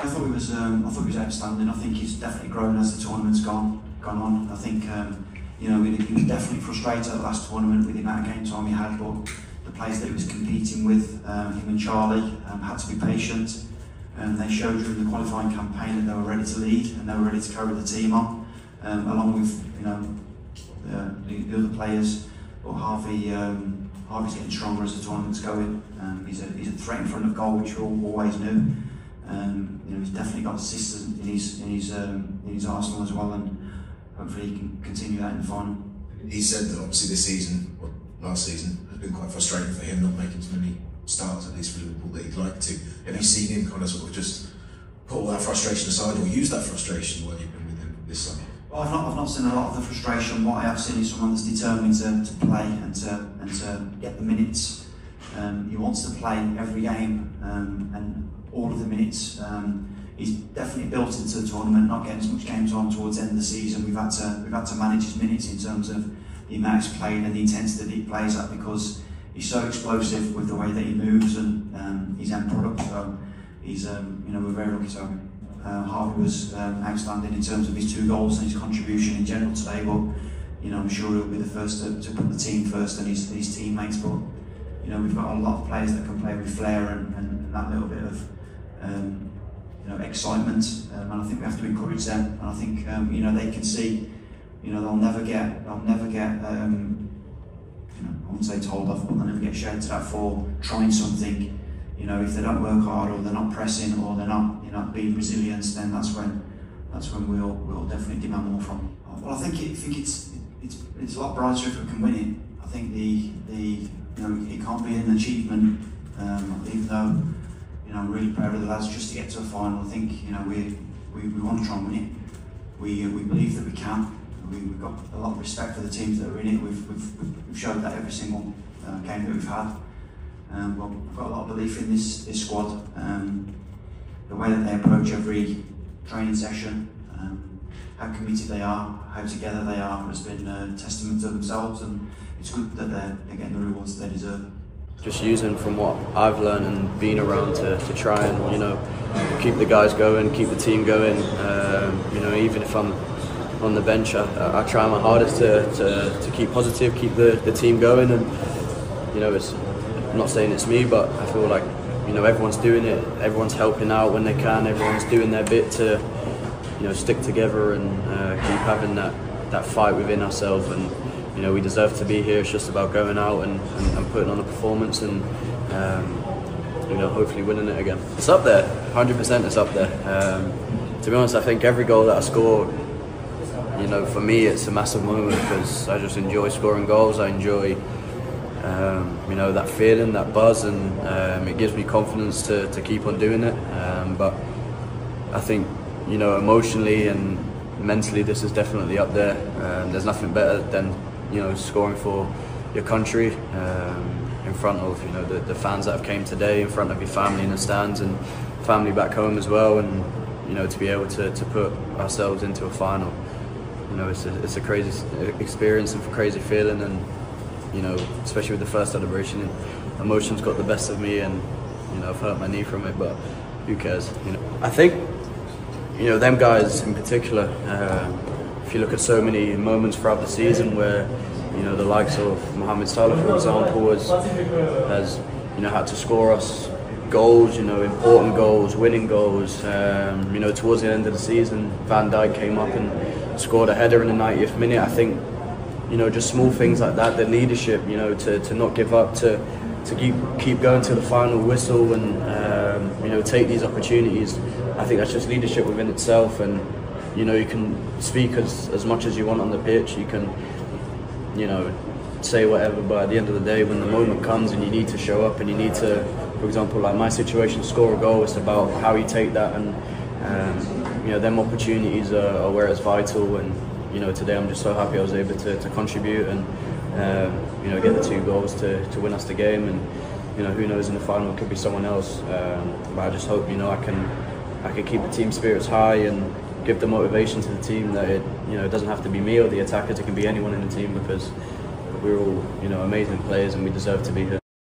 I thought he was outstanding. I think he's definitely grown as the tournament's gone on. I think you know, he was definitely frustrated at the last tournament with the amount of game time he had, but the players that he was competing with, him and Charlie, had to be patient. They showed during the qualifying campaign that they were ready to lead and they were ready to carry the team on, along with, you know, the other players. But Harvey's getting stronger as the tournament's going. He's a threat in front of goal, which we always knew. You know, he's definitely got assists in his arsenal as well, and hopefully he can continue that in the final. He said that obviously this season, or last season, has been quite frustrating for him, not making as many starts at least for Liverpool that he'd like to. Have you seen him kind of sort of just put all that frustration aside, or use that frustration while you've been with him this summer? Well, I've not seen a lot of the frustration. What I have seen is someone that's determined to play and to get the minutes. He wants to play every game and all of the minutes. He's definitely built into the tournament, not getting as much game time towards the end of the season. We've had to manage his minutes in terms of the amount he's played and the intensity that he plays at, because he's so explosive with the way that he moves and his end product. So he's you know, we're very lucky to have him. Harvey was outstanding in terms of his 2 goals and his contribution in general today, but you know, I'm sure he'll be the first to put the team first and his teammates. But you know, we've got a lot of players that can play with flair and that little bit of you know, excitement, and I think we have to encourage them. And I think you know, they can see, you know, they'll never get you know, I wouldn't say told off, but they'll never get shouted at for trying something. You know, if they don't work hard, or they're not pressing, or they're not, you know, being resilient, then that's when we'll definitely demand more from them. Well, I think it's a lot brighter if we can win it. I think you know, it can't be an achievement, even though, you know, I'm really proud of the lads just to get to a final. I think, you know, we want to try and win it. We believe that we can. We've got a lot of respect for the teams that are in it. We've showed that every single game that we've had. Well, I've got a lot of belief in this squad. The way that they approach every training session, how committed they are, how together they are, has been a testament to themselves, and it's good that they're getting the rewards that they deserve. Just using from what I've learned and been around to try and, you know, keep the guys going, keep the team going. You know, even if I'm on the bench, I try my hardest to keep positive, keep the team going, and you know, I'm not saying it's me, but I feel like, you know, everyone's doing it, everyone's helping out when they can, everyone's doing their bit to, you know, stick together and keep having that fight within ourselves. And you know, we deserve to be here. It's just about going out and putting on a performance and you know, hopefully winning it again. It's up there, 100% it's up there. To be honest, I think every goal that I score, you know, for me it's a massive moment, because I just enjoy scoring goals. I enjoy you know, that feeling, that buzz, and it gives me confidence to keep on doing it. But I think, you know, emotionally and mentally, this is definitely up there. There's nothing better than, you know, scoring for your country in front of, you know, the fans that have came today, in front of your family in the stands and family back home as well, and you know, to be able to put ourselves into a final. You know, it's a crazy experience and a crazy feeling, and you know, especially with the first celebration, emotions got the best of me, and you know, I've hurt my knee from it, but who cares? You know, I think, you know, them guys in particular. If you look at so many moments throughout the season where, you know, the likes of Mohamed Salah, for example, has you know, had to score us goals, you know, important goals, winning goals. You know, towards the end of the season, Van Dijk came up and scored a header in the 90th minute. I think, you know, just small things like that, the leadership, you know, to not give up, to keep going to the final whistle, and you know, take these opportunities. I think that's just leadership within itself. And you know, you can speak as much as you want on the pitch, you can, you know, say whatever, but at the end of the day, when the moment comes and you need to show up and you need to, for example, like my situation, score a goal, it's about how you take that, and you know, them opportunities are where it's vital. And you know, today I'm just so happy I was able to contribute and you know, get the 2 goals to win us the game. And you know, who knows, in the final it could be someone else, but I just hope, you know, I can keep the team spirits high and give the motivation to the team that it, you know, it doesn't have to be me or the attackers, it can be anyone in the team, because we're all, you know, amazing players and we deserve to be here.